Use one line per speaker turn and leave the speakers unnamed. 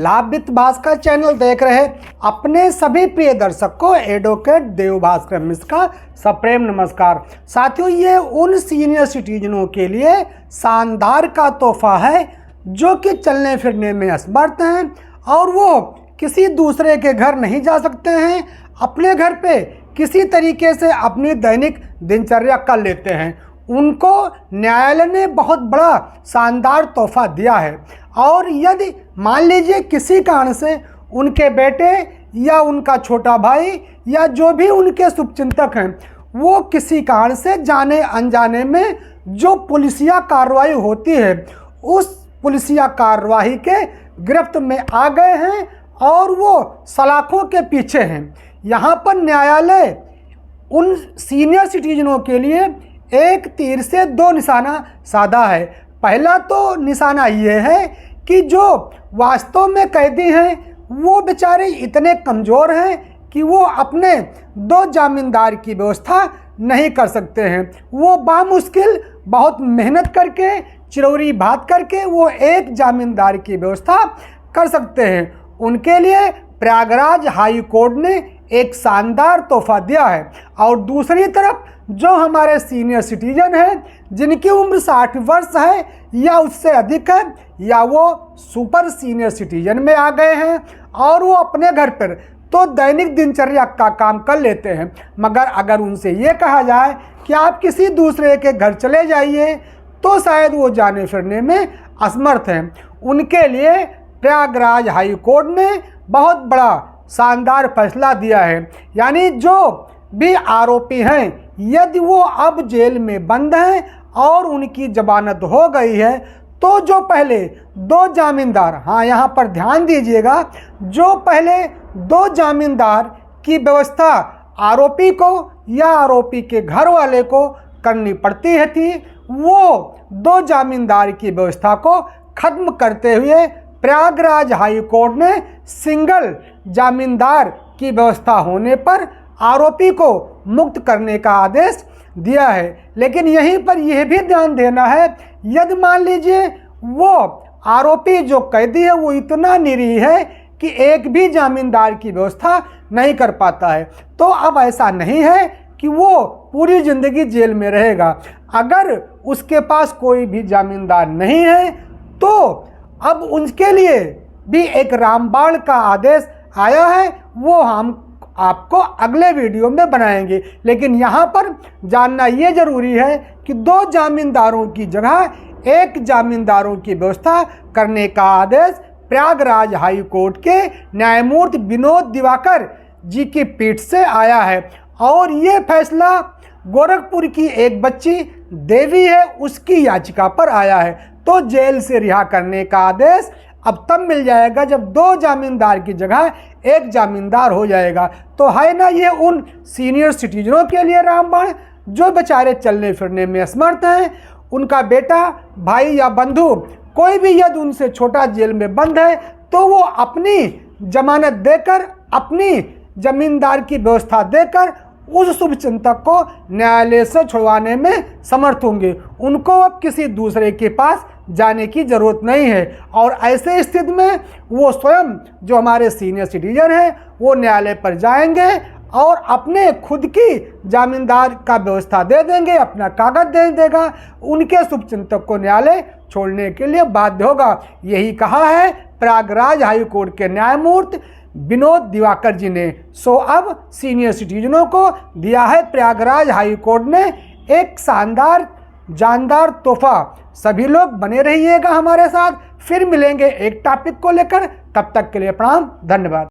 लाभित Bhaskar channel देख रहे अपने सभी प्रिय दर्शक को एडवोकेट देव भास्कर मिश्र का सप्रेम नमस्कार। साथियों, ये उन सीनियर सिटीजनों के लिए शानदार का तोहफा है जो कि चलने फिरने में असमर्थ हैं और वो किसी दूसरे के घर नहीं जा सकते हैं, अपने घर पे किसी तरीके से अपनी दैनिक दिनचर्या कर लेते हैं। उनको न्यायालय ने बहुत बड़ा शानदार तोहफा दिया है और यदि मान लीजिए किसी कारण से उनके बेटे या उनका छोटा भाई या जो भी उनके शुभचिंतक हैं वो किसी कारण से जाने अनजाने में जो पुलिसिया कार्रवाई होती है उस पुलिसिया कार्रवाई के गिरफ्त में आ गए हैं और वो सलाखों के पीछे हैं। यहाँ पर न्यायालय उन सीनियर सिटीजनों के लिए एक तीर से दो निशाना साधा है। पहला तो निशाना ये है कि जो वास्तव में कैदी हैं वो बेचारे इतने कमज़ोर हैं कि वो अपने दो जामींदार की व्यवस्था नहीं कर सकते हैं। वो बामुश्किल बहुत मेहनत करके चिरौरी भात करके वो एक जामींदार की व्यवस्था कर सकते हैं। उनके लिए प्रयागराज हाई कोर्ट ने एक शानदार तोहफा दिया है। और दूसरी तरफ जो हमारे सीनियर सिटीजन हैं जिनकी उम्र 60 वर्ष है या उससे अधिक है या वो सुपर सीनियर सिटीजन में आ गए हैं और वो अपने घर पर तो दैनिक दिनचर्या का काम कर लेते हैं, मगर अगर उनसे ये कहा जाए कि आप किसी दूसरे के घर चले जाइए तो शायद वो जाने फिरने में असमर्थ हैं। उनके लिए प्रयागराज हाई कोर्ट ने बहुत बड़ा शानदार फैसला दिया है। यानी जो भी आरोपी हैं यदि वो अब जेल में बंद हैं और उनकी जमानत हो गई है तो जो पहले दो जामींदार, हाँ यहाँ पर ध्यान दीजिएगा, जो पहले दो जामींदार की व्यवस्था आरोपी को या आरोपी के घर वाले को करनी पड़ती है थी, वो दो जामींदार की व्यवस्था को खत्म करते हुए प्रयागराज हाई कोर्ट ने सिंगल जामींदार की व्यवस्था होने पर आरोपी को मुक्त करने का आदेश दिया है। लेकिन यहीं पर यह भी ध्यान देना है, यदि मान लीजिए वो आरोपी जो कैदी है वो इतना निरीह है कि एक भी जामींदार की व्यवस्था नहीं कर पाता है, तो अब ऐसा नहीं है कि वो पूरी ज़िंदगी जेल में रहेगा। अगर उसके पास कोई भी जामींदार नहीं है तो अब उनके लिए भी एक रामबाण का आदेश आया है, वो हम आपको अगले वीडियो में बनाएंगे। लेकिन यहाँ पर जानना ये ज़रूरी है कि दो जामींदारों की जगह एक जामींदारों की व्यवस्था करने का आदेश प्रयागराज हाई कोर्ट के न्यायमूर्ति विनोद दिवाकर जी की पीठ से आया है। और ये फैसला गोरखपुर की एक बच्ची देवी है उसकी याचिका पर आया है। तो जेल से रिहा करने का आदेश अब तब मिल जाएगा जब दो जामींदार की जगह एक जामींदार हो जाएगा। तो है ना ये उन सीनियर सिटीजनों के लिए रामबाण जो बेचारे चलने फिरने में असमर्थ हैं। उनका बेटा, भाई या बंधु कोई भी यदि उनसे छोटा जेल में बंद है तो वो अपनी जमानत देकर, अपनी जमींदार की व्यवस्था देकर उस शुभचिंतक को न्यायालय से छुड़वाने में समर्थ होंगे। उनको अब किसी दूसरे के पास जाने की ज़रूरत नहीं है। और ऐसे स्थिति में वो स्वयं जो हमारे सीनियर सिटीजन हैं वो न्यायालय पर जाएंगे और अपने खुद की जामींदार का व्यवस्था दे देंगे, अपना कागज़ दे देगा, उनके शुभचिंतक को न्यायालय छोड़ने के लिए बाध्य होगा। यही कहा है प्रयागराज हाई कोर्ट के न्यायमूर्ति विनोद दिवाकर जी ने। सो अब सीनियर सिटीजनों को दिया है प्रयागराज हाई कोर्ट ने एक शानदार जानदार तोहफा। सभी लोग बने रहिएगा हमारे साथ, फिर मिलेंगे एक टॉपिक को लेकर। तब तक के लिए प्रणाम, धन्यवाद।